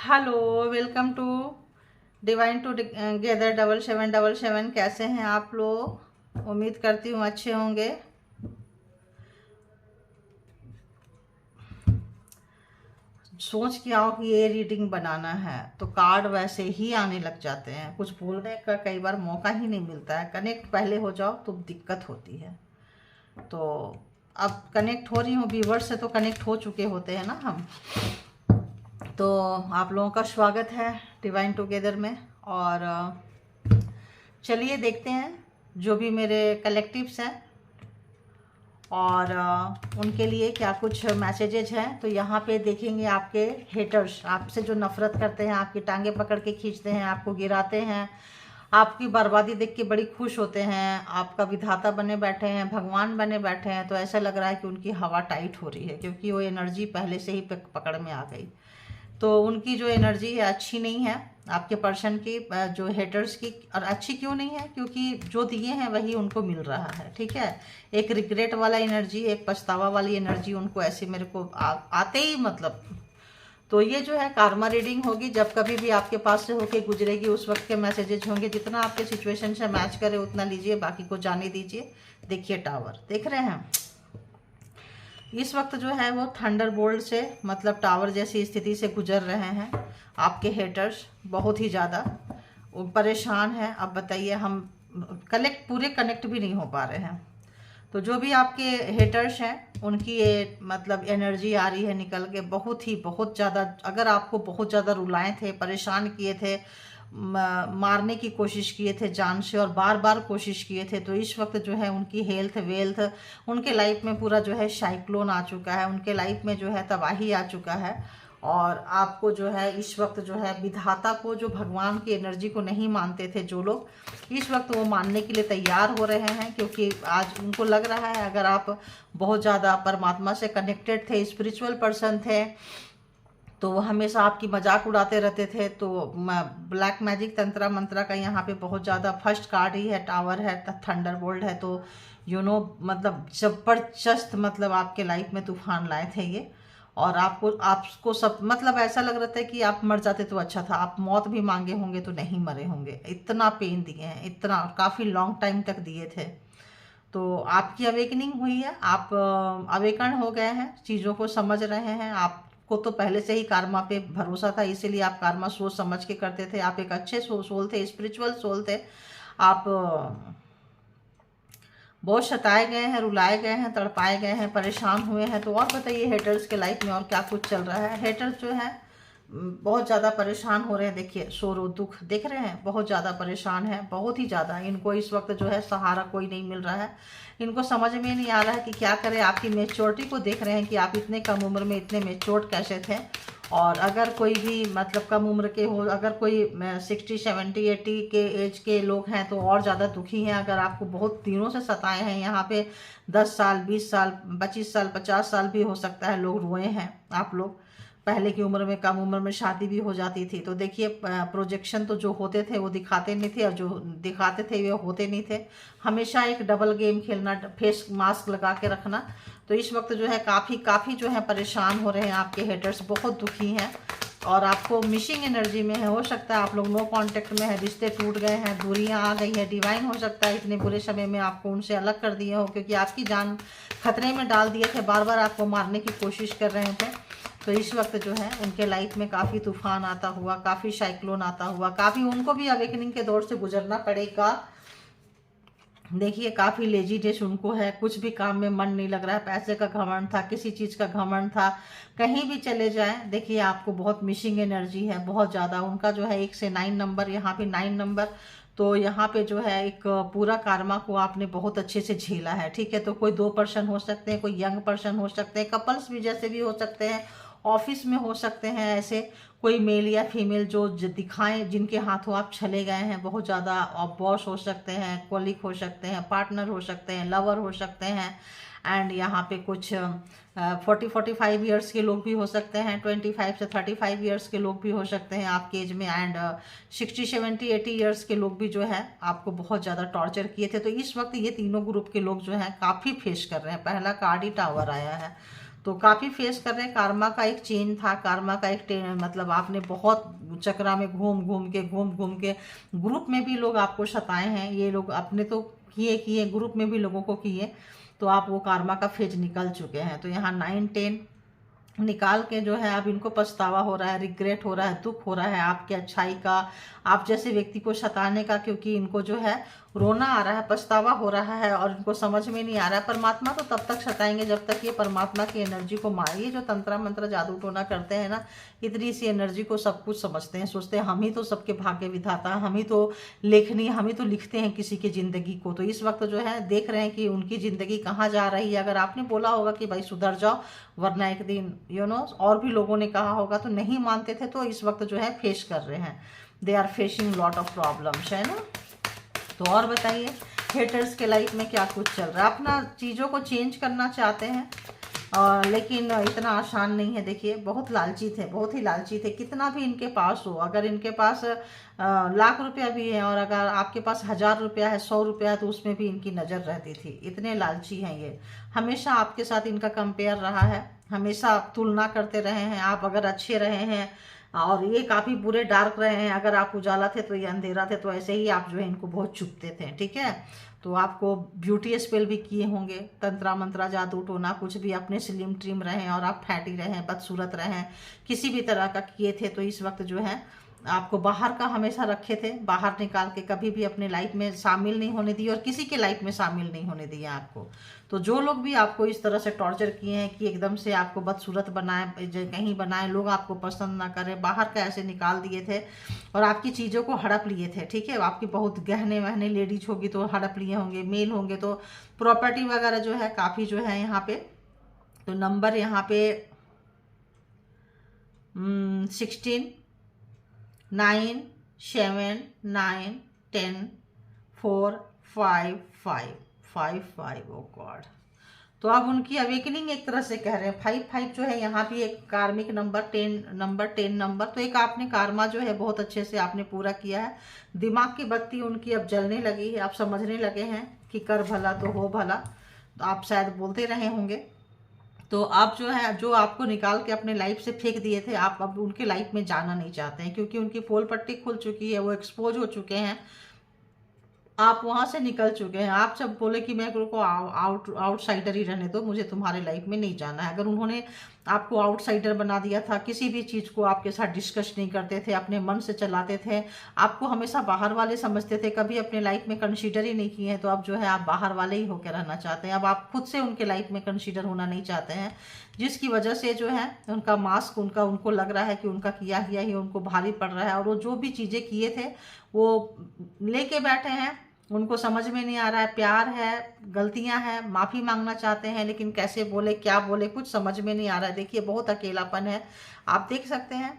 Hello, welcome to divine together 7777। कैसे हैं आप लोग? उम्मीद करती हूँ अच्छे होंगे। सोच के आओ कि ये रीडिंग बनाना है तो कार्ड वैसे ही आने लग जाते हैं, कुछ बोलने का कई बार मौका ही नहीं मिलता है। कनेक्ट पहले हो जाओ तो दिक्कत होती है। तो अब कनेक्ट हो रही हूँ, व्यूवर्स से तो कनेक्ट हो चुके होते हैं ना हम। तो आप लोगों का स्वागत है डिवाइन टुगेदर में। और चलिए देखते हैं जो भी मेरे कलेक्टिव्स हैं और उनके लिए क्या कुछ मैसेजेज हैं। तो यहाँ पे देखेंगे आपके हेटर्स, आपसे जो नफरत करते हैं, आपकी टांगे पकड़ के खींचते हैं, आपको गिराते हैं, आपकी बर्बादी देख के बड़ी खुश होते हैं, आपका विधाता बने बैठे हैं, भगवान बने बैठे हैं। तो ऐसा लग रहा है कि उनकी हवा टाइट हो रही है, क्योंकि वो एनर्जी पहले से ही पकड़ में आ गई। तो उनकी जो एनर्जी है अच्छी नहीं है आपके पर्सन की, जो हेटर्स की। और अच्छी क्यों नहीं है? क्योंकि जो दिए हैं वही उनको मिल रहा है। ठीक है, एक रिग्रेट वाला एनर्जी, एक पछतावा वाली एनर्जी उनको ऐसे मेरे को आते ही मतलब। तो ये जो है कार्मा रीडिंग होगी, जब कभी भी आपके पास से होके गुजरेगी उस वक्त के मैसेजेज होंगे। जितना आपके सिचुएशन से मैच करे उतना लीजिए, बाकी को जाने दीजिए। देखिए टावर देख रहे हैं, इस वक्त जो है वो थंडरबोल्ट से मतलब टावर जैसी स्थिति से गुजर रहे हैं। आपके हेटर्स बहुत ही ज़्यादा परेशान हैं। अब बताइए, हम पूरे कनेक्ट भी नहीं हो पा रहे हैं। तो जो भी आपके हेटर्स हैं उनकी ये मतलब एनर्जी आ रही है निकल के, बहुत ज़्यादा। अगर आपको बहुत ज़्यादा रुलाए थे, परेशान किए थे, मारने की कोशिश किए थे जान से, और बार बार कोशिश किए थे, तो इस वक्त जो है उनकी हेल्थ वेल्थ, उनके लाइफ में पूरा जो है साइक्लोन आ चुका है, उनके लाइफ में जो है तबाही आ चुका है। और आपको जो है इस वक्त जो है विधाता को, जो भगवान की एनर्जी को नहीं मानते थे जो लोग, इस वक्त वो मानने के लिए तैयार हो रहे हैं। क्योंकि आज उनको लग रहा है, अगर आप बहुत ज़्यादा परमात्मा से कनेक्टेड थे, स्पिरिचुअल पर्सन थे, तो वो हमेशा आपकी मजाक उड़ाते रहते थे। तो ब्लैक मैजिक तंत्रा मंत्रा का यहाँ पे बहुत ज़्यादा फर्स्ट कार्ड ही है, टावर है, थंडरबोल्ट है। तो मतलब जबरदस्त, मतलब आपके लाइफ में तूफान लाए थे ये। और आपको सब मतलब ऐसा लग रहा था कि आप मर जाते तो अच्छा था। आप मौत भी मांगे होंगे तो नहीं मरे होंगे, इतना पेन दिए हैं, इतना काफ़ी लॉन्ग टाइम तक दिए थे। तो आपकी अवेकनिंग हुई है, आप अवेकन हो गए हैं, चीज़ों को समझ रहे हैं। आपको तो पहले से ही कार्मा पे भरोसा था, इसीलिए आप कार्मा सोच समझ के करते थे। आप एक अच्छे सोल थे, स्पिरिचुअल सोल थे। आप बहुत सताए गए हैं, रुलाए गए हैं, तड़पाए गए हैं, परेशान हुए हैं। तो और बताइए हेटर्स के लाइफ में और क्या कुछ चल रहा है। हेटर्स जो है बहुत ज़्यादा परेशान हो रहे हैं। देखिए शोरो दुख देख रहे हैं, बहुत ज़्यादा परेशान है, बहुत ही ज़्यादा। इनको इस वक्त जो है सहारा कोई नहीं मिल रहा है। इनको समझ में नहीं आ रहा है कि क्या करें। आपकी मेच्योरिटी को देख रहे हैं कि आप इतने कम उम्र में इतने मेच्योर्ड कैसे थे। और अगर कोई भी मतलब कम उम्र के हो, अगर कोई 60 70 80 के एज के लोग हैं तो और ज़्यादा दुखी हैं। अगर आपको बहुत दिनों से सताए हैं, यहाँ पे 10 साल 20 साल 25 साल 50 साल भी हो सकता है लोग रोए हैं। आप लोग पहले की उम्र में, कम उम्र में शादी भी हो जाती थी। तो देखिए प्रोजेक्शन तो जो होते थे वो दिखाते नहीं थे, और जो दिखाते थे वो होते नहीं थे। हमेशा एक डबल गेम खेलना, फेस मास्क लगा के रखना। तो इस वक्त जो है काफ़ी जो है परेशान हो रहे हैं आपके हेटर्स, बहुत दुखी हैं। और आपको मिसिंग एनर्जी में है, हो सकता है आप लोग नो कांटेक्ट में है, रिश्ते टूट गए हैं, दूरियां आ गई है। डिवाइन हो सकता है इतने बुरे समय में आपको उनसे अलग कर दिए हो, क्योंकि आपकी जान खतरे में डाल दिए थे, बार बार आपको मारने की कोशिश कर रहे थे। तो इस वक्त जो है उनके लाइफ में काफ़ी तूफान आता हुआ, काफ़ी साइक्लोन आता हुआ, काफ़ी उनको भी अवेकनिंग के दौर से गुजरना पड़ेगा। देखिए काफ़ी लेजीनेस उनको है, कुछ भी काम में मन नहीं लग रहा है। पैसे का घमंड था, किसी चीज़ का घमंड था, कहीं भी चले जाएं। देखिए आपको बहुत मिसिंग एनर्जी है, बहुत ज़्यादा। उनका जो है 1 से 9 नंबर, यहाँ पे 9 नंबर। तो यहाँ पे जो है एक पूरा कार्मा को आपने बहुत अच्छे से झेला है। ठीक है, तो कोई 2 पर्सन हो सकते हैं, कोई यंग पर्सन हो सकते हैं, कपल्स भी जैसे भी हो सकते हैं, ऑफिस में हो सकते हैं ऐसे कोई मेल या फीमेल जो दिखाएं, जिनके हाथों आप चले गए हैं बहुत ज़्यादा। बॉस हो सकते हैं, कोलिक हो सकते हैं, पार्टनर हो सकते हैं, लवर हो सकते हैं। एंड यहाँ पे कुछ 40-45 ईयर्स के लोग भी हो सकते हैं, 25 से 35 ईयर्स के लोग भी हो सकते हैं आपके एज में। एंड 60-70-80 ईयर्स के लोग भी जो है आपको बहुत ज़्यादा टॉर्चर किए थे। तो इस वक्त ये तीनों ग्रुप के लोग जो हैं काफ़ी फेस कर रहे हैं। पहला कार्ड ही टावर आया है। तो काफ़ी फेस कर रहे हैं। कार्मा का एक चेन था, कार्मा का एक मतलब आपने बहुत चक्रा में घूम घूम के ग्रुप में भी लोग आपको सताए हैं। ये लोग अपने तो किए ग्रुप में भी लोगों को किए, तो आप वो कार्मा का फेज निकल चुके हैं। तो यहाँ 9 10 निकाल के जो है अब इनको पछतावा हो रहा है, रिग्रेट हो रहा है, दुख हो रहा है आपके अच्छाई का, आप जैसे व्यक्ति को सताने का, क्योंकि इनको जो है रोना आ रहा है, पछतावा हो रहा है और इनको समझ में नहीं आ रहा है। परमात्मा तो तब तक सताएंगे जब तक ये परमात्मा की एनर्जी को ये जो तंत्र मंत्र जादू टोना करते हैं ना, इतनी सी एनर्जी को सब कुछ समझते हैं, सोचते हैं हम ही तो सबके भाग्य विधाता, हम ही तो लेखनी, हम ही तो लिखते हैं किसी की ज़िंदगी को। तो इस वक्त जो है देख रहे हैं कि उनकी ज़िंदगी कहाँ जा रही है। अगर आपने बोला होगा कि भाई सुधर जाओ वरना एक दिन और भी लोगों ने कहा होगा तो नहीं मानते थे, तो इस वक्त जो है फेस कर रहे हैं, they are facing lot of problems, है ना। तो और बताइए हेटर्स के लाइफ में क्या कुछ चल रहा है। अपना चीज़ों को चेंज करना चाहते हैं लेकिन इतना आसान नहीं है। देखिए बहुत लालची थे, बहुत ही लालची थे। कितना भी इनके पास हो, अगर इनके पास लाख रुपया भी है और अगर आपके पास 1000 रुपया है, 100 रुपया है, तो उसमें भी इनकी नज़र रहती थी। इतने लालची हैं ये। हमेशा आपके साथ इनका कंपेयर रहा है, हमेशा आप तुलना करते रहे हैं। आप अगर अच्छे रहे हैं और ये काफ़ी बुरे डार्क रहे हैं, अगर आप उजाला थे तो ये अंधेरा थे, तो ऐसे ही आप जो है इनको बहुत चुपते थे, ठीक है। तो आपको ब्यूटी स्पेल भी किए होंगे, तंत्रा मंत्रा जादू टोना कुछ भी, अपने स्लिम ट्रिम रहें और आप फैटी रहें, बदसूरत रहें, किसी भी तरह का किए थे, तो इस वक्त जो है आपको बाहर का हमेशा रखे थे, बाहर निकाल के कभी भी अपने लाइफ में शामिल नहीं होने दिए और किसी के लाइफ में शामिल नहीं होने दिए आपको। तो जो लोग भी आपको इस तरह से टॉर्चर किए हैं कि एकदम से आपको बदसूरत बनाए, कहीं बनाए, लोग आपको पसंद ना करें, बाहर का ऐसे निकाल दिए थे और आपकी चीज़ों को हड़प लिए थे, ठीक है। आपकी बहुत गहने वहने लेडीज होगी तो हड़प लिए होंगे, मेल होंगे तो प्रॉपर्टी वगैरह जो है काफ़ी जो है यहाँ पे। तो नंबर यहाँ पे 16 9 7 9 10 4 5 5 5 5। ओ गॉड। तो अब उनकी अवेकनिंग एक तरह से कह रहे हैं 5 5 जो है यहाँ भी एक कार्मिक नंबर, 10 नंबर। तो एक आपने कार्मा जो है बहुत अच्छे से आपने पूरा किया है। दिमाग की बत्ती उनकी अब जलने लगी है, आप समझने लगे हैं कि कर भला तो हो भला। तो आप शायद बोलते रहे होंगे। तो आप जो है, जो आपको निकाल के अपने लाइफ से फेंक दिए थे, आप अब उनके लाइफ में जाना नहीं चाहते हैं, क्योंकि उनकी पोल पट्टी खुल चुकी है, वो एक्सपोज हो चुके हैं, आप वहां से निकल चुके हैं। आप जब बोले कि मैं को आउटसाइडर ही रहने दो, मुझे तुम्हारे लाइफ में नहीं जाना है। अगर उन्होंने आपको आउटसाइडर बना दिया था, किसी भी चीज़ को आपके साथ डिस्कस नहीं करते थे, अपने मन से चलाते थे, आपको हमेशा बाहर वाले समझते थे, कभी अपने लाइफ में कंसीडर ही नहीं किए हैं, तो अब जो है आप बाहर वाले ही होकर रहना चाहते हैं। अब आप खुद से उनके लाइफ में कंसीडर होना नहीं चाहते हैं, जिसकी वजह से जो है उनका मास्क, उनको लग रहा है कि उनका किया ही उनको भारी पड़ रहा है। और वो जो भी चीज़ें किए थे वो लेके बैठे हैं, उनको समझ में नहीं आ रहा है। प्यार है, गलतियां हैं, माफ़ी मांगना चाहते हैं, लेकिन कैसे बोले, क्या बोले, कुछ समझ में नहीं आ रहा है। देखिए बहुत अकेलापन है, आप देख सकते हैं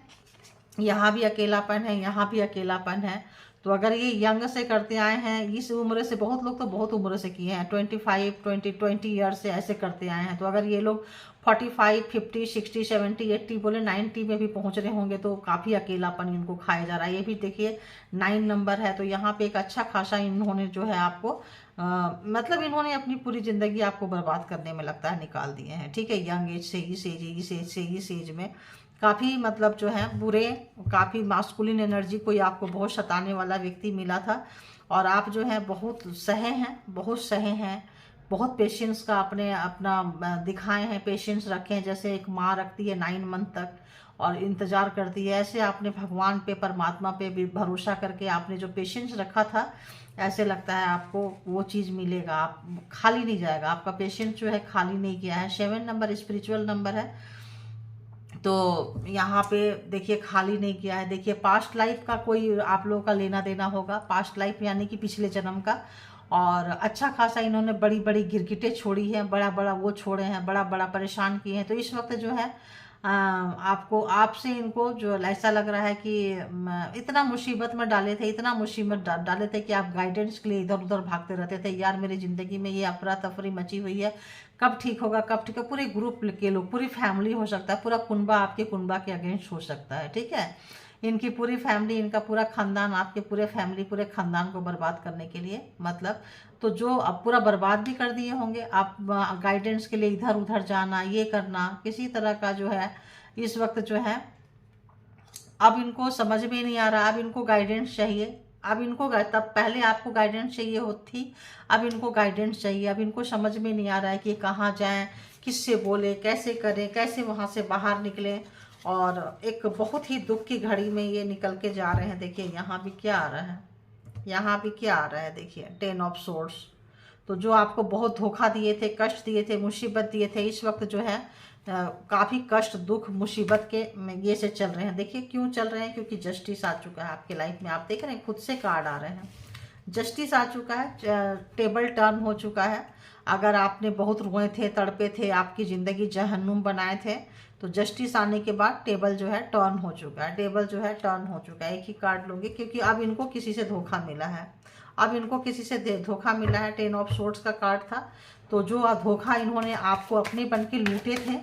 यहाँ भी अकेलापन है, यहाँ भी अकेलापन है। तो अगर ये यंग से करते आए हैं, इस उम्र से, बहुत लोग तो बहुत उम्र से किए हैं, 25 20 ईयर्स से ऐसे करते आए हैं। तो अगर ये लोग 45 50 60 70 80 बोले 90 में भी पहुंच रहे होंगे, तो काफ़ी अकेलापन इनको खाया जा रहा है। ये भी देखिए 9 नंबर है, तो यहाँ पे एक अच्छा खासा इन्होंने जो है आपको मतलब इन्होंने अपनी पूरी ज़िंदगी आपको बर्बाद करने में लगता है निकाल दिए हैं, ठीक है। यंग एज से, इस एज में काफ़ी मतलब जो है बुरे, काफ़ी मास्कुलिन एनर्जी कोई आपको बहुत सताने वाला व्यक्ति मिला था, और आप जो है बहुत सहे हैं, बहुत पेशेंस का अपना दिखाए हैं, पेशेंस रखे हैं, जैसे एक माँ रखती है 9 मंथ तक और इंतज़ार करती है, ऐसे आपने भगवान पे, परमात्मा पे भी भरोसा करके आपने जो पेशेंस रखा था, ऐसे लगता है आपको वो चीज़ मिलेगा, आप खाली नहीं जाएगा, आपका पेशेंस जो है खाली नहीं किया है। 7 नंबर स्पिरिचुअल नंबर है, तो यहाँ पे देखिए खाली नहीं किया है। देखिए पास्ट लाइफ का कोई आप लोगों का लेना देना होगा, पास्ट लाइफ यानी कि पिछले जन्म का, और अच्छा खासा इन्होंने बड़ी बड़ी गिरगिटें छोड़ी हैं, बड़ा बड़ा वो छोड़े हैं, बड़ा बड़ा परेशान किए हैं। तो इस वक्त जो है आपको, आपसे इनको जो ऐसा लग रहा है कि इतना मुसीबत में डाले थे, इतना मुसीबत डाले थे कि आप गाइडेंस के लिए इधर उधर भागते रहते थे। यार मेरी ज़िंदगी में ये अफरा तफरी मची हुई है, कब ठीक होगा, कब ठीक है। पूरे ग्रुप के लोग, पूरी फैमिली हो सकता है, पूरा कुनबा आपके कुनबा के अगेंस्ट हो सकता है, ठीक है। इनकी पूरी फैमिली, इनका पूरा खानदान, आपके पूरे फैमिली पूरे खानदान को बर्बाद करने के लिए, मतलब तो जो अब पूरा बर्बाद भी कर दिए होंगे। आप गाइडेंस के लिए इधर उधर जाना, ये करना, किसी तरह का जो है इस वक्त जो है अब इनको समझ में नहीं आ रहा। अब इनको गाइडेंस चाहिए। अब इनको तब पहले आपको गाइडेंस चाहिए होती, अब इनको गाइडेंस चाहिए। अब इनको समझ में नहीं आ रहा है कि कहाँ जाएं, किससे बोले, कैसे करें, कैसे वहाँ से बाहर निकलें। और एक बहुत ही दुख की घड़ी में ये निकल के जा रहे हैं। देखिए यहाँ भी क्या आ रहा है, यहाँ भी क्या आ रहा है, देखिए 10 ऑफ सोर्ड्स। तो जो आपको बहुत धोखा दिए थे, कष्ट दिए थे, मुसीबत दिए थे, इस वक्त जो है काफ़ी कष्ट, दुख, मुसीबत के ये से चल रहे हैं। देखिए क्यों चल रहे हैं, क्योंकि जस्टिस आ चुका है आपके लाइफ में। आप देख रहे हैं खुद से कार्ड आ रहे हैं, जस्टिस आ चुका है, टेबल टर्न हो चुका है। अगर आपने बहुत रोए थे, तड़पे थे, आपकी ज़िंदगी जहन्नुम बनाए थे, तो जस्टिस आने के बाद टेबल जो है टर्न हो चुका है, टेबल जो है टर्न हो चुका है। एक ही कार्ड लोगे, क्योंकि अब इनको किसी से धोखा मिला है। अब इनको किसी से धोखा मिला है। 10 ऑफ सोर्ड्स का कार्ड था। तो जो धोखा इन्होंने आपको अपने बन के लूटे थे,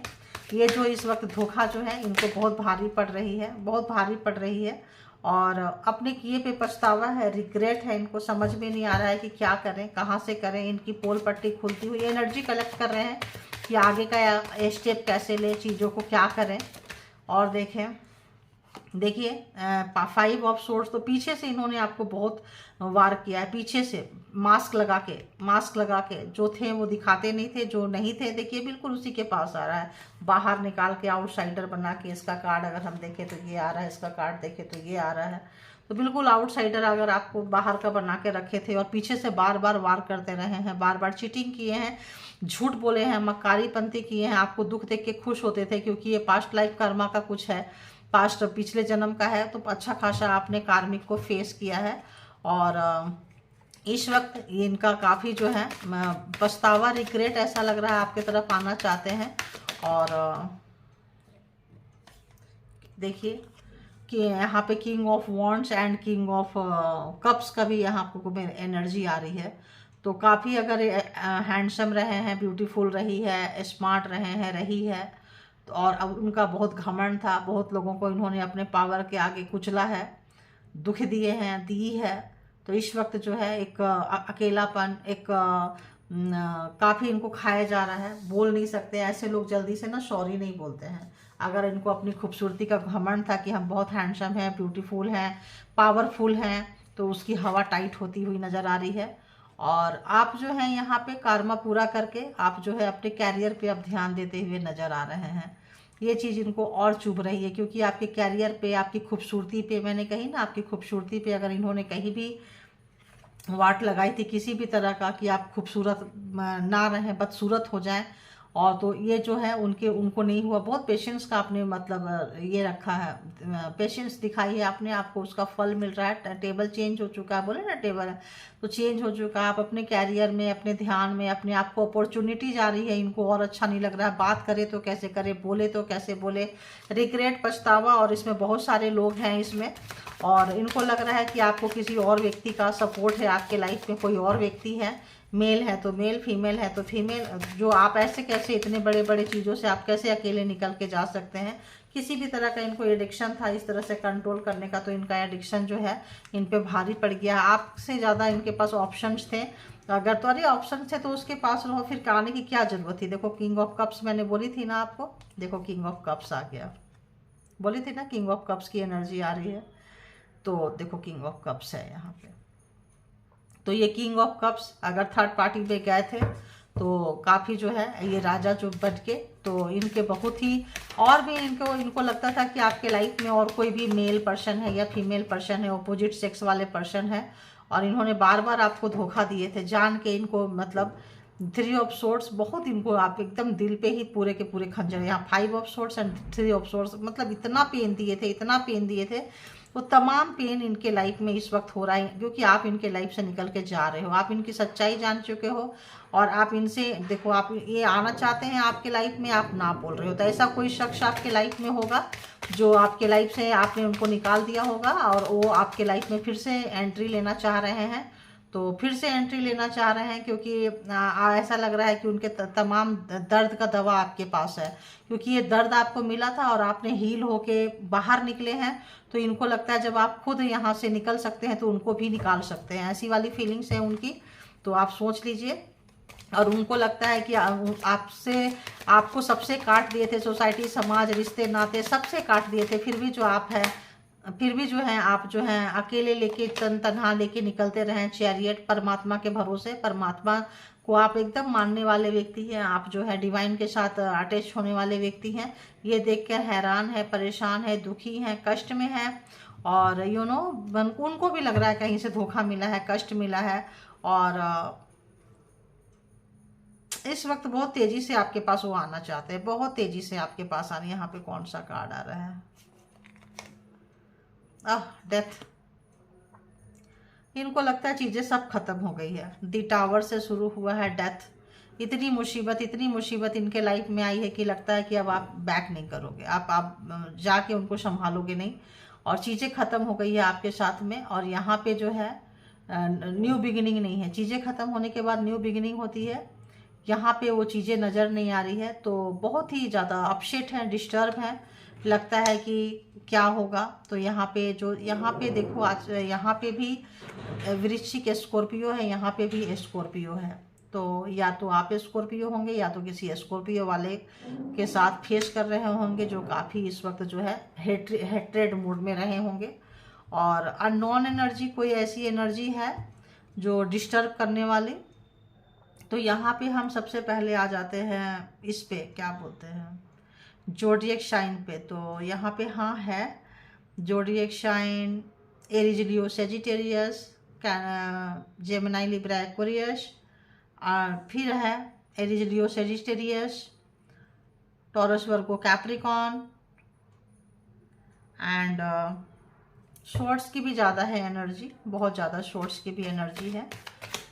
ये जो इस वक्त धोखा जो है इनको बहुत भारी पड़ रही है, बहुत भारी पड़ रही है। और अपने किए पे पछतावा है, रिग्रेट है। इनको समझ में नहीं आ रहा है कि क्या करें, कहाँ से करें। इनकी पोल पट्टी खुलती हुई, एनर्जी कलेक्ट कर रहे हैं कि आगे का स्टेप कैसे लें, चीज़ों को क्या करें। और देखिए 5 ऑफ सोर्ड्स, तो पीछे से इन्होंने आपको बहुत वार किया है, पीछे से मास्क लगा के जो थे वो दिखाते नहीं थे, जो नहीं थे देखिए बिल्कुल उसी के पास आ रहा है, बाहर निकाल के आउटसाइडर बना के। इसका कार्ड अगर हम देखें तो ये आ रहा है, इसका कार्ड देखें तो ये आ रहा है। तो बिल्कुल आउटसाइडर अगर आपको बाहर का बना के रखे थे और पीछे से बार बार वार करते रहे हैं, बार बार चीटिंग किए हैं, झूठ बोले हैं, मक्कारी पंथी किए हैं, आपको दुख देख के खुश होते थे क्योंकि ये पास्ट लाइफ कर्मा का कुछ है, पास्ट पिछले जन्म का है। तो अच्छा खासा आपने कार्मिक को फेस किया है। और इस वक्त इनका काफ़ी जो है पछतावा, रिग्रेट ऐसा लग रहा है आपके तरफ आना चाहते हैं। और देखिए कि यहाँ पे king of wands and king of cups का भी यहाँ आपको एनर्जी आ रही है। तो काफ़ी अगर हैंडसम रहे हैं, ब्यूटीफुल रही है, स्मार्ट रहे हैं, रही है, तो और अब उनका बहुत घमंड था, बहुत लोगों को इन्होंने अपने पावर के आगे कुचला है, दुख दिए हैं, दी है। तो इस वक्त जो है एक अकेलापन, एक काफ़ी इनको खाया जा रहा है, बोल नहीं सकते। ऐसे लोग जल्दी से ना सॉरी नहीं बोलते हैं। अगर इनको अपनी खूबसूरती का घमंड था कि हम बहुत हैंडसम हैं, ब्यूटीफुल हैं, पावरफुल हैं, तो उसकी हवा टाइट होती हुई नज़र आ रही है। और आप जो है यहाँ पे कर्मा पूरा करके आप जो है अपने कैरियर पे अब ध्यान देते हुए नज़र आ रहे हैं। ये चीज़ इनको और चुभ रही है क्योंकि आपके कैरियर पे, आपकी खूबसूरती पे, मैंने कही ना, आपकी खूबसूरती पे अगर इन्होंने कहीं भी वाट लगाई थी किसी भी तरह का कि आप खूबसूरत ना रहें, बदसूरत हो जाएं, और तो ये जो है उनको नहीं हुआ। बहुत पेशेंस का आपने मतलब ये रखा है, पेशेंस दिखाई है आपने, आपको उसका फल मिल रहा है। टेबल चेंज हो चुका है, बोले ना टेबल तो चेंज हो चुका है। आप अपने कैरियर में, अपने ध्यान में, अपने आप को अपॉर्चुनिटीज आ रही है। इनको और अच्छा नहीं लग रहा है, बात करे तो कैसे करे, बोले तो कैसे बोले, रिग्रेट, पछतावा। और इसमें बहुत सारे लोग हैं इसमें, और इनको लग रहा है कि आपको किसी और व्यक्ति का सपोर्ट है, आपके लाइफ में कोई और व्यक्ति है, मेल है तो मेल, फीमेल है तो फीमेल। जो आप ऐसे कैसे इतने बड़े बड़े चीज़ों से आप कैसे अकेले निकल के जा सकते हैं। किसी भी तरह का इनको एडिक्शन था इस तरह से कंट्रोल करने का, तो इनका एडिक्शन जो है इन पे भारी पड़ गया। आपसे ज़्यादा इनके पास ऑप्शंस थे, अगर तो अरे ऑप्शन थे तो उसके पास रहो, फिर आने की क्या ज़रूरत थी। देखो किंग ऑफ कप्स मैंने बोली थी ना आपको, देखो किंग ऑफ कप्स आ गया, बोली थी ना किंग ऑफ कप्स की एनर्जी आ रही है। तो देखो किंग ऑफ कप्स है यहाँ पे। तो ये किंग ऑफ कप्स अगर थर्ड पार्टी पे गए थे तो काफ़ी जो है ये राजा जो बन के, तो इनके बहुत ही और भी इनको लगता था कि आपके लाइफ में और कोई भी मेल पर्सन है या फीमेल पर्सन है, ऑपोजिट सेक्स वाले पर्सन है, और इन्होंने बार बार आपको धोखा दिए थे जान के। इनको मतलब 3 ऑफ सोर्ड्स बहुत इनको आप एकदम दिल पे ही पूरे के पूरे खंजर, यहाँ 5 of swords and 3 of swords, मतलब इतना पेन दिए थे, इतना पेन दिए थे। वो तमाम पेन इनके लाइफ में इस वक्त हो रहा है क्योंकि आप इनके लाइफ से निकल के जा रहे हो, आप इनकी सच्चाई जान चुके हो। और आप इनसे देखो, आप ये आना चाहते हैं आपके लाइफ में, आप ना बोल रहे हो। तो ऐसा कोई शख्स आपके लाइफ में होगा जो आपके लाइफ से आपने उनको निकाल दिया होगा और वो आपके लाइफ में फिर से एंट्री लेना चाह रहे हैं। तो फिर से एंट्री लेना चाह रहे हैं, क्योंकि ऐसा लग रहा है कि उनके तमाम दर्द का दवा आपके पास है, क्योंकि ये दर्द आपको मिला था और आपने हील होके बाहर निकले हैं। तो इनको लगता है जब आप खुद यहाँ से निकल सकते हैं तो उनको भी निकाल सकते हैं, ऐसी वाली फीलिंग्स है उनकी। तो आप सोच लीजिए। और उनको लगता है कि आपको सबसे काट दिए थे, सोसाइटी, समाज, रिश्ते नाते सबसे काट दिए थे, फिर भी जो है आप जो हैं अकेले लेके तन्हा लेके निकलते रहे चैरियट, परमात्मा के भरोसे। परमात्मा को आप एकदम मानने वाले व्यक्ति हैं, आप जो है डिवाइन के साथ अटैच होने वाले व्यक्ति हैं। ये देखकर हैरान है, परेशान है, दुखी हैं, कष्ट में है। और उनको भी लग रहा है कहीं से धोखा मिला है, कष्ट मिला है। और इस वक्त बहुत तेजी से आपके पास वो आना चाहते हैं, बहुत तेजी से आपके पास आने। यहाँ पे कौन सा कार्ड आ रहा है? डेथ। इनको लगता है चीजें सब खत्म हो गई है। दी टावर से शुरू हुआ है डेथ। इतनी मुसीबत इनके लाइफ में आई है कि लगता है कि अब आप बैक नहीं करोगे, आप जाके उनको संभालोगे नहीं, और चीजें खत्म हो गई है आपके साथ में। और यहाँ पे जो है न्यू बिगिनिंग नहीं है, चीजें खत्म होने के बाद न्यू बिगिनिंग होती है। यहाँ पे वो चीजें नजर नहीं आ रही है, तो बहुत ही ज्यादा अपसेट है, डिस्टर्ब है, लगता है कि क्या होगा। तो यहाँ पे देखो, आज यहाँ पे भी वृश्चिक स्कॉर्पियो है, यहाँ पे भी स्कॉर्पियो है। तो या तो आप स्कॉर्पियो होंगे या तो किसी स्कॉर्पियो वाले के साथ फेस कर रहे होंगे, जो काफ़ी इस वक्त जो है हेट्रेड मूड में रहे होंगे। और अननोन एनर्जी, कोई ऐसी एनर्जी है जो डिस्टर्ब करने वाली। तो यहाँ पे हम सबसे पहले आ जाते हैं इस पे, क्या बोलते हैं, जोडिएक साइन पे। तो यहाँ पे हाँ है जोडिएक साइन, एरीज, लियो, सेजिटेरियस, जेमिनी, लिब्रा, एक्वेरियस। फिर है Aries, Leo, Sagittarius, taurus, Virgo, Capricorn. And shorts की भी ज़्यादा है एनर्जी, बहुत ज़्यादा शॉर्ट्स की भी एनर्जी है।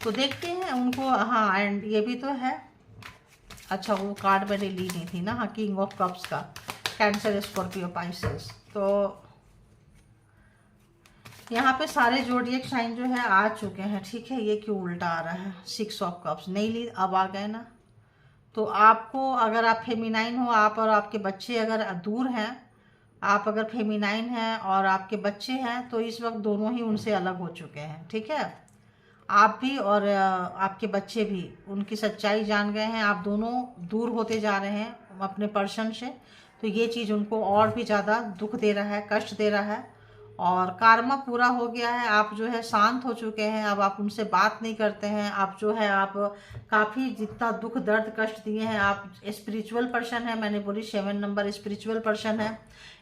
तो देखते हैं उनको। हाँ, एंड ये भी तो है। अच्छा, वो कार्ड मैंने ली नहीं थी ना। हाँ, किंग ऑफ कप्स का, कैंसर, स्कॉर्पियो, पाइसेस। तो यहाँ पे सारे जोडिएक साइन जो है आ चुके हैं, ठीक है। ये क्यों उल्टा आ रहा है? 6 ऑफ कप्स नहीं ली, अब आ गए ना। तो आपको, अगर आप फेमिनाइन हो, आप और आपके बच्चे अगर दूर हैं, आप अगर फेमिनाइन हैं और आपके बच्चे हैं, तो इस वक्त दोनों ही उनसे अलग हो चुके हैं, ठीक है। आप भी और आपके बच्चे भी उनकी सच्चाई जान गए हैं, आप दोनों दूर होते जा रहे हैं अपने पर्सन से। तो ये चीज़ उनको और भी ज़्यादा दुख दे रहा है, कष्ट दे रहा है। और कार्मा पूरा हो गया है, आप जो है शांत हो चुके हैं, अब आप उनसे बात नहीं करते हैं। आप जो है, आप काफ़ी जितना दुख दर्द कष्ट दिए हैं, आप स्पिरिचुअल पर्सन है, मैंने बोली 7 नंबर स्पिरिचुअल पर्सन है।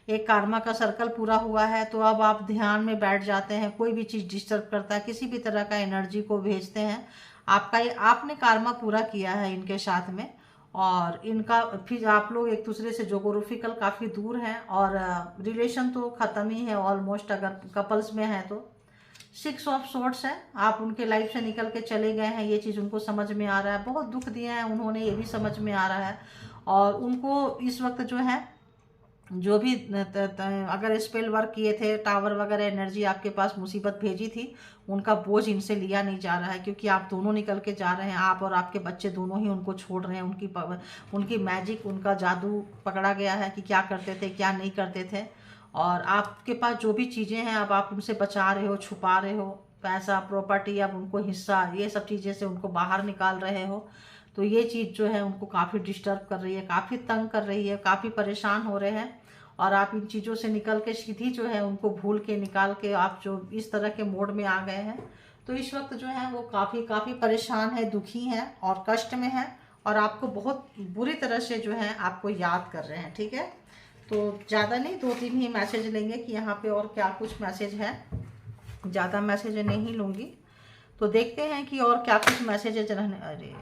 एक कार्मा का सर्कल पूरा हुआ है, तो अब आप ध्यान में बैठ जाते हैं। कोई भी चीज़ डिस्टर्ब करता है, किसी भी तरह का एनर्जी को भेजते हैं, आपने कार्मा पूरा किया है इनके साथ में। और इनका फिर आप लोग एक दूसरे से जोग्राफिकल काफ़ी दूर हैं, और रिलेशन तो ख़त्म ही है ऑलमोस्ट, अगर कपल्स में है तो। 6 ऑफ सोर्ट्स है, आप उनके लाइफ से निकल के चले गए हैं, ये चीज़ उनको समझ में आ रहा है। बहुत दुख दिया है उन्होंने, ये भी समझ में आ रहा है। और उनको इस वक्त जो है, जो भी अगर स्पेल वर्क किए थे, टावर वगैरह एनर्जी आपके पास मुसीबत भेजी थी, उनका बोझ इनसे लिया नहीं जा रहा है, क्योंकि आप दोनों निकल के जा रहे हैं। आप और आपके बच्चे दोनों ही उनको छोड़ रहे हैं। उनकी मैजिक, उनका जादू पकड़ा गया है कि क्या करते थे, क्या नहीं करते थे। और आपके पास जो भी चीज़ें हैं, अब आप उनसे बचा रहे हो, छुपा रहे हो, पैसा, प्रॉपर्टी, अब उनको हिस्सा, ये सब चीज़ें से उनको बाहर निकाल रहे हो। तो ये चीज़ जो है उनको काफ़ी डिस्टर्ब कर रही है, काफ़ी तंग कर रही है, काफ़ी परेशान हो रहे हैं। और आप इन चीज़ों से निकल के सीधी जो है उनको भूल के निकाल के आप जो इस तरह के मोड में आ गए हैं। तो इस वक्त जो है वो काफ़ी परेशान है, दुखी है और कष्ट में है, और आपको बहुत बुरी तरह से जो है आपको याद कर रहे हैं, ठीक है। तो ज़्यादा नहीं, 2-3 ही मैसेज लेंगे कि यहाँ पे और क्या कुछ मैसेज है, ज़्यादा मैसेज नहीं लूँगी। तो देखते हैं कि और क्या कुछ मैसेजेज रहने। अरे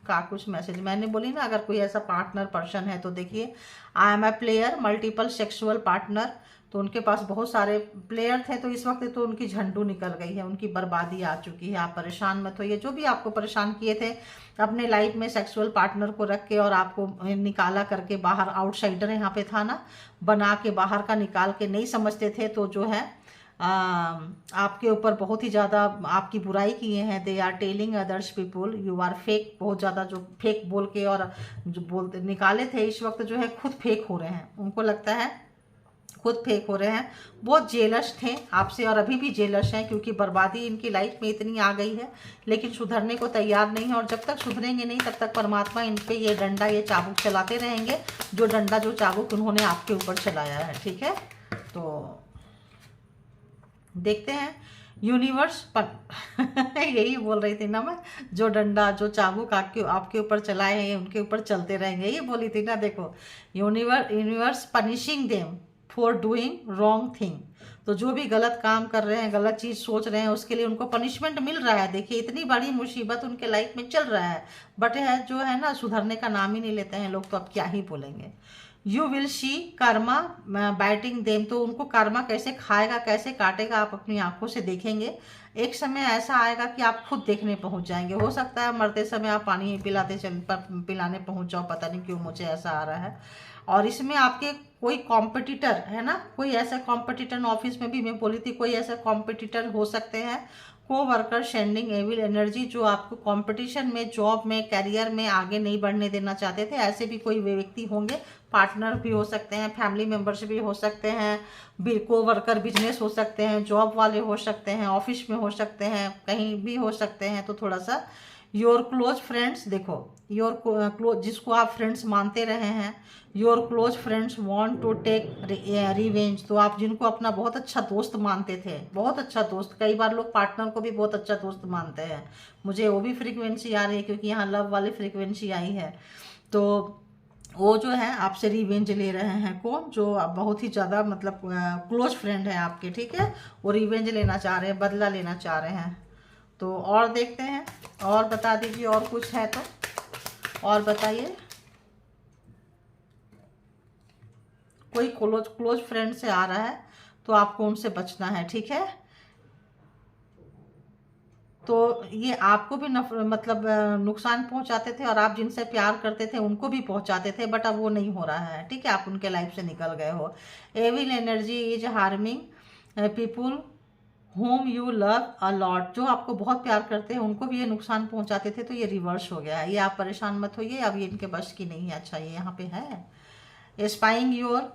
का कुछ मैसेज मैंने बोली ना, अगर कोई ऐसा पार्टनर पर्सन है तो देखिए, I am a player, multiple sexual partner. तो उनके पास बहुत सारे प्लेयर थे, तो इस वक्त तो उनकी झंडू निकल गई है, उनकी बर्बादी आ चुकी है। आप परेशान मत होइए, जो भी आपको परेशान किए थे अपने लाइफ में सेक्सुअल पार्टनर को रख के, और आपको निकाला करके बाहर, आउटसाइडर यहाँ पे था ना, बना के बाहर का निकाल के नहीं समझते थे, तो जो है आपके ऊपर बहुत ही ज़्यादा आपकी बुराई किए हैं। They are telling others people you are fake, बहुत ज़्यादा जो फेक बोल के और जो बोलते निकाले थे, इस वक्त जो है खुद फेक हो रहे हैं। उनको लगता है खुद फेक हो रहे हैं। बहुत जेलस थे आपसे और अभी भी जेलस हैं, क्योंकि बर्बादी इनकी लाइफ में इतनी आ गई है, लेकिन सुधरने को तैयार नहीं है। और जब तक सुधरेंगे नहीं तब तक परमात्मा इन पे ये डंडा, ये चाबुक चलाते रहेंगे, जो डंडा, जो चाबुक उन्होंने आपके ऊपर चलाया है। ठीक है, तो देखते हैं यूनिवर्स पर यही बोल रही थी ना मैं, जो डंडा, जो चाबुक आपके ऊपर चलाए हैं उनके ऊपर चलते रहेंगे, यही बोली थी ना। देखो, universe punishing them for doing wrong thing. तो जो भी गलत काम कर रहे हैं, गलत चीज़ सोच रहे हैं, उसके लिए उनको पनिशमेंट मिल रहा है। देखिए, इतनी बड़ी मुसीबत उनके लाइफ में चल रहा है, बट है जो है ना, सुधरने का नाम ही नहीं लेते हैं लोग, तो अब क्या ही बोलेंगे। You will she Karma biting them, तो उनको कर्मा कैसे खाएगा, कैसे काटेगा, आप अपनी आंखों से देखेंगे। एक समय ऐसा आएगा कि आप खुद देखने पहुंच जाएंगे। हो सकता है मरते समय आप पानी पिलाने पहुंच जाओ, पता नहीं क्यों मुझे ऐसा आ रहा है। और इसमें आपके कोई कॉम्पिटिटर है ना, कोई ऐसा कॉम्पिटिटर, ऑफिस में भी मैं बोली थी, कोई ऐसा कॉम्पिटिटर हो सकते हैं। को वर्कर सेंडिंग एविल एनर्जी, जो आपको कंपटीशन में, जॉब में, करियर में आगे नहीं बढ़ने देना चाहते थे, ऐसे भी कोई व्यक्ति होंगे। पार्टनर भी हो सकते हैं, फैमिली मेंबर्स भी हो सकते हैं, को वर्कर बिजनेस हो सकते हैं, जॉब वाले हो सकते हैं, ऑफिस में हो सकते हैं, कहीं भी हो सकते हैं। तो थोड़ा सा योर क्लोज फ्रेंड्स, देखो योर क्लोज, जिसको आप फ्रेंड्स मानते रहे हैं, your close friends want to take revenge, तो आप जिनको अपना बहुत अच्छा दोस्त मानते थे, बहुत अच्छा दोस्त, कई बार लोग पार्टनर को भी बहुत अच्छा दोस्त मानते हैं। मुझे वो भी फ्रीक्वेंसी आ रही है, क्योंकि यहाँ लव वाली फ्रीक्वेंसी आई है। तो वो जो है आपसे रिवेंज ले रहे हैं। कौन? जो बहुत ही ज़्यादा मतलब क्लोज फ्रेंड है आपके, ठीक है, वो रिवेंज लेना चाह रहे हैं, बदला लेना चाह रहे हैं। तो और देखते हैं, और बता दीजिए, और कुछ है तो और बताइए। कोई क्लोज फ्रेंड से आ रहा है, तो आपको उनसे बचना है, ठीक है। तो ये आपको भी मतलब नुकसान पहुंचाते थे, और आप जिनसे प्यार करते थे उनको भी पहुंचाते थे, बट अब वो नहीं हो रहा है, ठीक है, आप उनके लाइफ से निकल गए हो। Evil energy is harming people whom you love a lot, जो आपको बहुत प्यार करते हैं उनको भी ये नुकसान पहुंचाते थे। तो ये रिवर्स हो गया है, ये आप परेशान मत होइए, अब ये इनके बस की नहीं है। अच्छा, ये यहाँ पे है spying your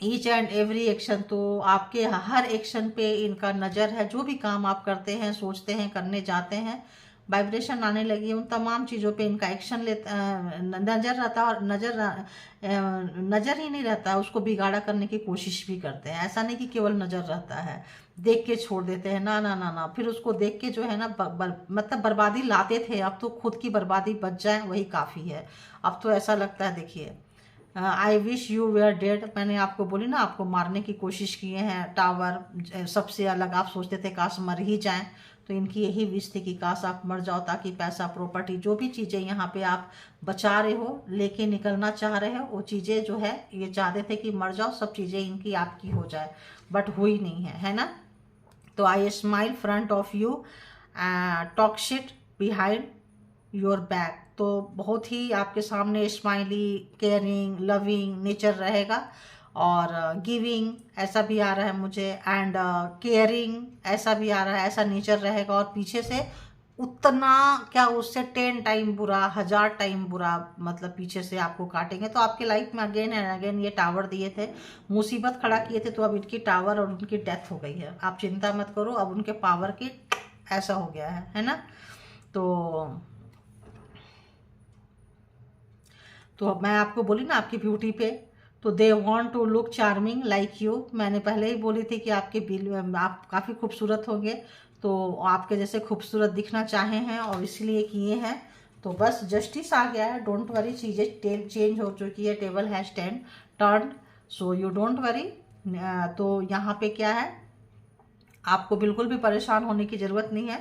each and every action, तो आपके हर एक्शन पे इनका नज़र है। जो भी काम आप करते हैं, सोचते हैं, करने जाते हैं, वाइब्रेशन आने लगी है, उन तमाम चीज़ों पे इनका एक्शन नज़र रहता है। और नज़र ही नहीं रहता है, उसको बिगाड़ा करने की कोशिश भी करते हैं। ऐसा नहीं कि केवल नज़र रहता है, देख के छोड़ देते हैं, ना ना ना ना, फिर उसको देख के जो है ना मतलब बर्बादी लाते थे। अब तो खुद की बर्बादी बच जाए वही काफ़ी है। अब तो ऐसा लगता है, देखिए, I wish you were dead, मैंने आपको बोली ना, आपको मारने की कोशिश किए हैं। टावर सबसे अलग, आप सोचते थे काश मर ही जाएं, तो इनकी यही विश थी कि काश आप मर जाओ, ताकि पैसा, प्रॉपर्टी, जो भी चीज़ें यहाँ पे आप बचा रहे हो, लेके निकलना चाह रहे हो, वो चीज़ें जो है ये चाहते थे कि मर जाओ, सब चीज़ें इनकी आपकी हो जाए, बट हुई नहीं है ना। तो आई smile front of you, talk shit behind your back, तो बहुत ही आपके सामने स्माइली, केयरिंग, लविंग नेचर रहेगा। और गिविंग ऐसा भी आ रहा है मुझे, एंड केयरिंग ऐसा भी आ रहा है, ऐसा नेचर रहेगा। और पीछे से उतना क्या, उससे 10 टाइम बुरा, 1000 टाइम बुरा, मतलब पीछे से आपको काटेंगे। तो आपके लाइफ में अगेन एंड अगेन ये टावर दिए थे, मुसीबत खड़ा किए थे, तो अब इनकी टावर और उनकी डेथ हो गई है। आप चिंता मत करो, अब उनके पावर की ऐसा हो गया है ना। तो मैं आपको बोली ना आपकी ब्यूटी पे, तो they want to look charming like you, मैंने पहले ही बोली थी कि आप काफ़ी खूबसूरत होंगे, तो आपके जैसे खूबसूरत दिखना चाहे हैं और इसलिए किए हैं। तो बस जस्टिस आ गया है, डोंट वरी, चीज़ें चेंज हो चुकी है, table has turn, so you don't worry. तो यहाँ पे क्या है, आपको बिल्कुल भी परेशान होने की ज़रूरत नहीं है।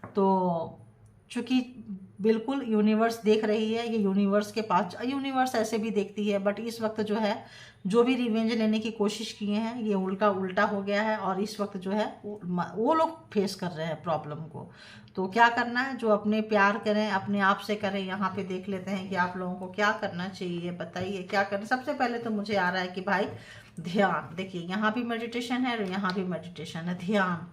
तो चूँकि बिल्कुल यूनिवर्स देख रही है, ये यूनिवर्स के पास, यूनिवर्स ऐसे भी देखती है, बट इस वक्त जो है जो भी रिवेंज लेने की कोशिश किए हैं ये उल्टा हो गया है, और इस वक्त जो है वो लोग फेस कर रहे हैं प्रॉब्लम को। तो क्या करना है, जो अपने प्यार करें अपने आप से करें। यहाँ पे देख लेते हैं कि आप लोगों को क्या करना चाहिए, बताइए क्या करना। सबसे पहले तो मुझे आ रहा है कि भाई ध्यान, देखिए यहाँ भी मेडिटेशन है और यहाँ भी मेडिटेशन है, ध्यान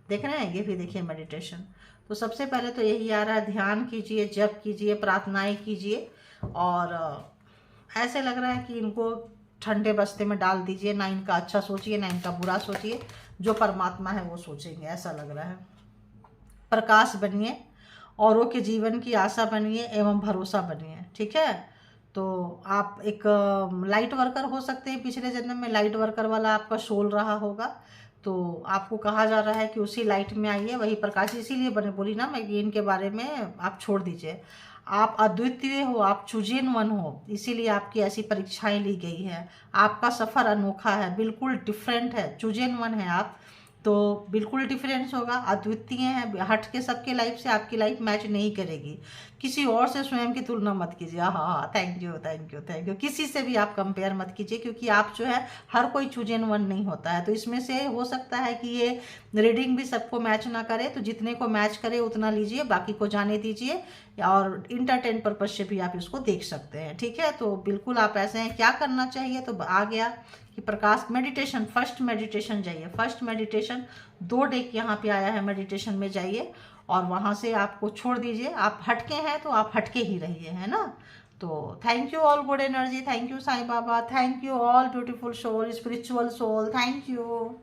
देख रहे हैं, ये भी देखिए मेडिटेशन। तो सबसे पहले तो यही आ रहा है, ध्यान कीजिए, जप कीजिए, प्रार्थनाएं कीजिए, और ऐसे लग रहा है कि इनको ठंडे बस्ते में डाल दीजिए, ना इनका अच्छा सोचिए ना इनका बुरा सोचिए, जो परमात्मा है वो सोचेंगे, ऐसा लग रहा है। प्रकाश बनिए, औरों के जीवन की आशा बनिए एवं भरोसा बनिए, ठीक है। तो आप एक लाइट वर्कर हो सकते हैं, पिछले जन्म में लाइट वर्कर वाला आपका सोल रहा होगा, तो आपको कहा जा रहा है कि उसी लाइट में आइए, वही प्रकाश। इसीलिए बने बोली ना मैं कि इनके बारे में आप छोड़ दीजिए, आप अद्वितीय हो, आप चूजिन वन हो, इसीलिए आपकी ऐसी परीक्षाएं ली गई है। आपका सफ़र अनोखा है, बिल्कुल डिफरेंट है, चूजिन वन है आप, तो बिल्कुल डिफरेंस होगा, अद्वितीय है, हट के सबके लाइफ से आपकी लाइफ मैच नहीं करेगी। किसी और से स्वयं की तुलना मत कीजिए। हाँ, thank you thank you thank you. किसी से भी आप कंपेयर मत कीजिए, क्योंकि आप जो है हर कोई चूजन वन नहीं होता है। तो इसमें से हो सकता है कि ये रीडिंग भी सबको मैच ना करे, तो जितने को मैच करे उतना लीजिए, बाकी को जाने दीजिए, और इंटरटेन पर्पज से भी आप इसको देख सकते हैं, ठीक है। तो बिल्कुल आप ऐसे हैं, क्या करना चाहिए, तो आ गया कि प्रकाश मेडिटेशन, फर्स्ट मेडिटेशन जाइए, फर्स्ट मेडिटेशन 2 डेक यहाँ पे आया है, मेडिटेशन में जाइए और वहाँ से आपको छोड़ दीजिए। आप हटके हैं तो आप हटके ही रहिए, है ना। तो thank you all good energy, thank you Sai Baba, thank you all beautiful soul, spiritual soul, thank you.